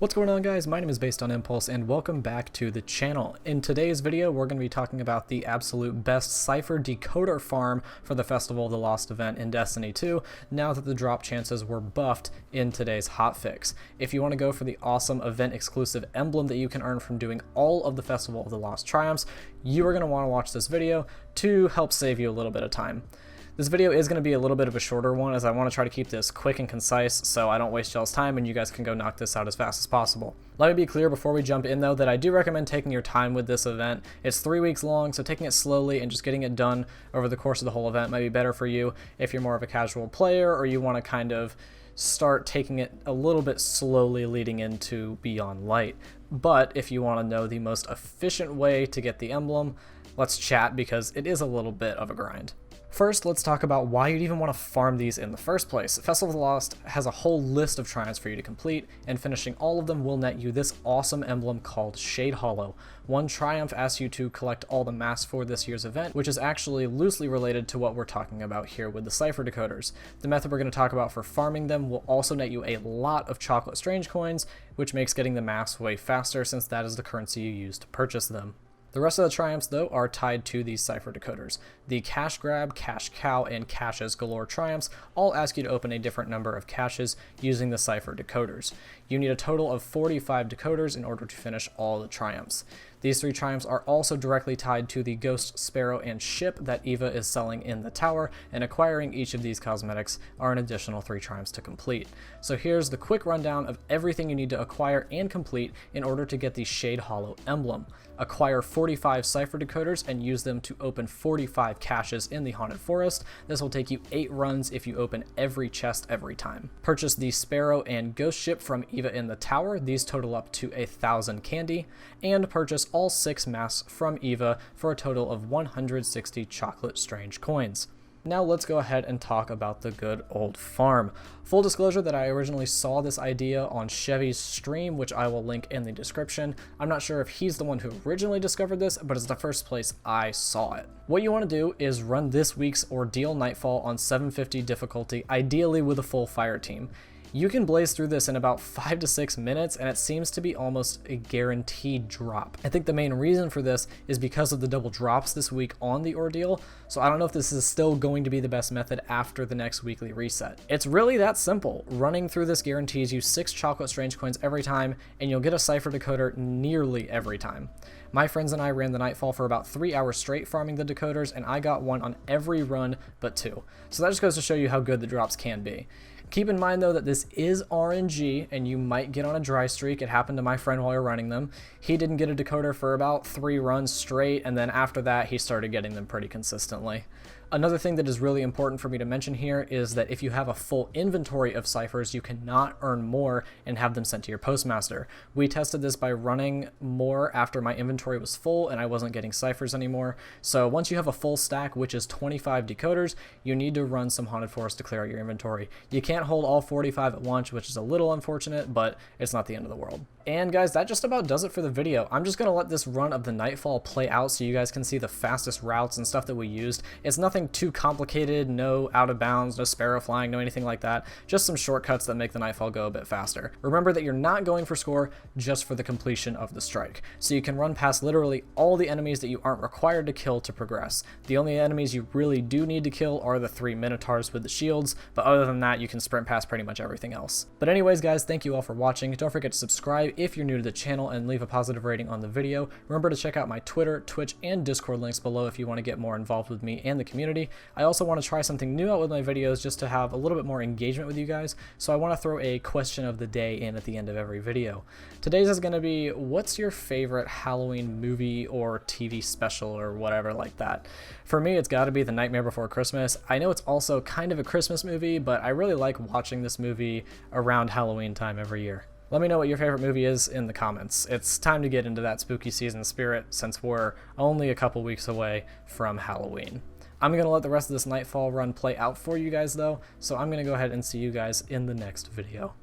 What's going on, guys? My name is BasedOnImpulse and welcome back to the channel. In today's video we're going to be talking about the absolute best Cipher Decoder farm for the Festival of the Lost event in Destiny 2 now that the drop chances were buffed in today's hotfix. If you want to go for the awesome event exclusive emblem that you can earn from doing all of the Festival of the Lost triumphs, you are going to want to watch this video to help save you a little bit of time. This video is going to be a little bit of a shorter one as I want to try to keep this quick and concise so I don't waste y'all's time and you guys can go knock this out as fast as possible. Let me be clear before we jump in though that I do recommend taking your time with this event. It's 3 weeks long, so taking it slowly and just getting it done over the course of the whole event might be better for you if you're more of a casual player or you want to kind of start taking it a little bit slowly leading into Beyond Light. But if you want to know the most efficient way to get the emblem, let's chat because it is a little bit of a grind. First, let's talk about why you'd even want to farm these in the first place. Festival of the Lost has a whole list of triumphs for you to complete, and finishing all of them will net you this awesome emblem called Shade Hollow. One triumph asks you to collect all the masks for this year's event, which is actually loosely related to what we're talking about here with the Cipher Decoders. The method we're going to talk about for farming them will also net you a lot of chocolate strange coins, which makes getting the masks way faster since that is the currency you use to purchase them. The rest of the triumphs, though, are tied to these Cipher Decoders. The Cash Grab, Cash Cow, and Caches Galore triumphs all ask you to open a different number of caches using the Cipher Decoders. You need a total of 45 decoders in order to finish all the triumphs. These 3 triumphs are also directly tied to the Ghost, Sparrow, and Ship that Eva is selling in the tower, and acquiring each of these cosmetics are an additional 3 triumphs to complete. So here's the quick rundown of everything you need to acquire and complete in order to get the Shade Hollow emblem. Acquire 45 Cipher Decoders and use them to open 45 caches in the Haunted Forest. This will take you 8 runs if you open every chest every time. Purchase the Sparrow and Ghost Ship from Eva in the tower. These total up to 1,000 candy. And purchase all 6 masks from Eva for a total of 160 chocolate strange coins. Now let's go ahead and talk about the good old farm. Full disclosure that I originally saw this idea on Chevy's stream, which I will link in the description. I'm not sure if he's the one who originally discovered this, but it's the first place I saw it. What you want to do is run this week's Ordeal Nightfall on 750 difficulty, ideally with a full fire team. You can blaze through this in about 5 to 6 minutes, and it seems to be almost a guaranteed drop. I think the main reason for this is because of the double drops this week on the Ordeal, so I don't know if this is still going to be the best method after the next weekly reset. It's really that simple. Running through this guarantees you 6 chocolate strange coins every time, and you'll get a Cipher Decoder nearly every time. My friends and I ran the Nightfall for about 3 hours straight farming the decoders, and I got one on every run but 2. So that just goes to show you how good the drops can be. Keep in mind though that this is RNG and you might get on a dry streak. It happened to my friend while we were running them. He didn't get a decoder for about 3 runs straight, and then after that he started getting them pretty consistently. Another thing that is really important for me to mention here is that if you have a full inventory of ciphers, you cannot earn more and have them sent to your postmaster. We tested this by running more after my inventory was full and I wasn't getting ciphers anymore. So once you have a full stack, which is 25 decoders, you need to run some Haunted Forest to clear out your inventory. You can't hold all 45 at once, which is a little unfortunate, but it's not the end of the world. And guys, that just about does it for the video. I'm just going to let this run of the Nightfall play out so you guys can see the fastest routes and stuff that we used. It's nothing too complicated, no out of bounds, no sparrow flying, no anything like that. Just some shortcuts that make the Nightfall go a bit faster. Remember that you're not going for score, just for the completion of the strike. So you can run past literally all the enemies that you aren't required to kill to progress. The only enemies you really do need to kill are the 3 Minotaurs with the shields, but other than that, you can sprint past pretty much everything else. But anyways, guys, thank you all for watching. Don't forget to subscribe if you're new to the channel and leave a positive rating on the video. Remember to check out my Twitter, Twitch, and Discord links below if you want to get more involved with me and the community. I also want to try something new out with my videos just to have a little bit more engagement with you guys, so I want to throw a question of the day in at the end of every video. Today's is going to be, what's your favorite Halloween movie or TV special or whatever like that? For me, it's got to be The Nightmare Before Christmas. I know it's also kind of a Christmas movie, but I really like watching this movie around Halloween time every year. Let me know what your favorite movie is in the comments. It's time to get into that spooky season spirit since we're only a couple weeks away from Halloween. I'm going to let the rest of this Nightfall run play out for you guys though, so I'm going to go ahead and see you guys in the next video.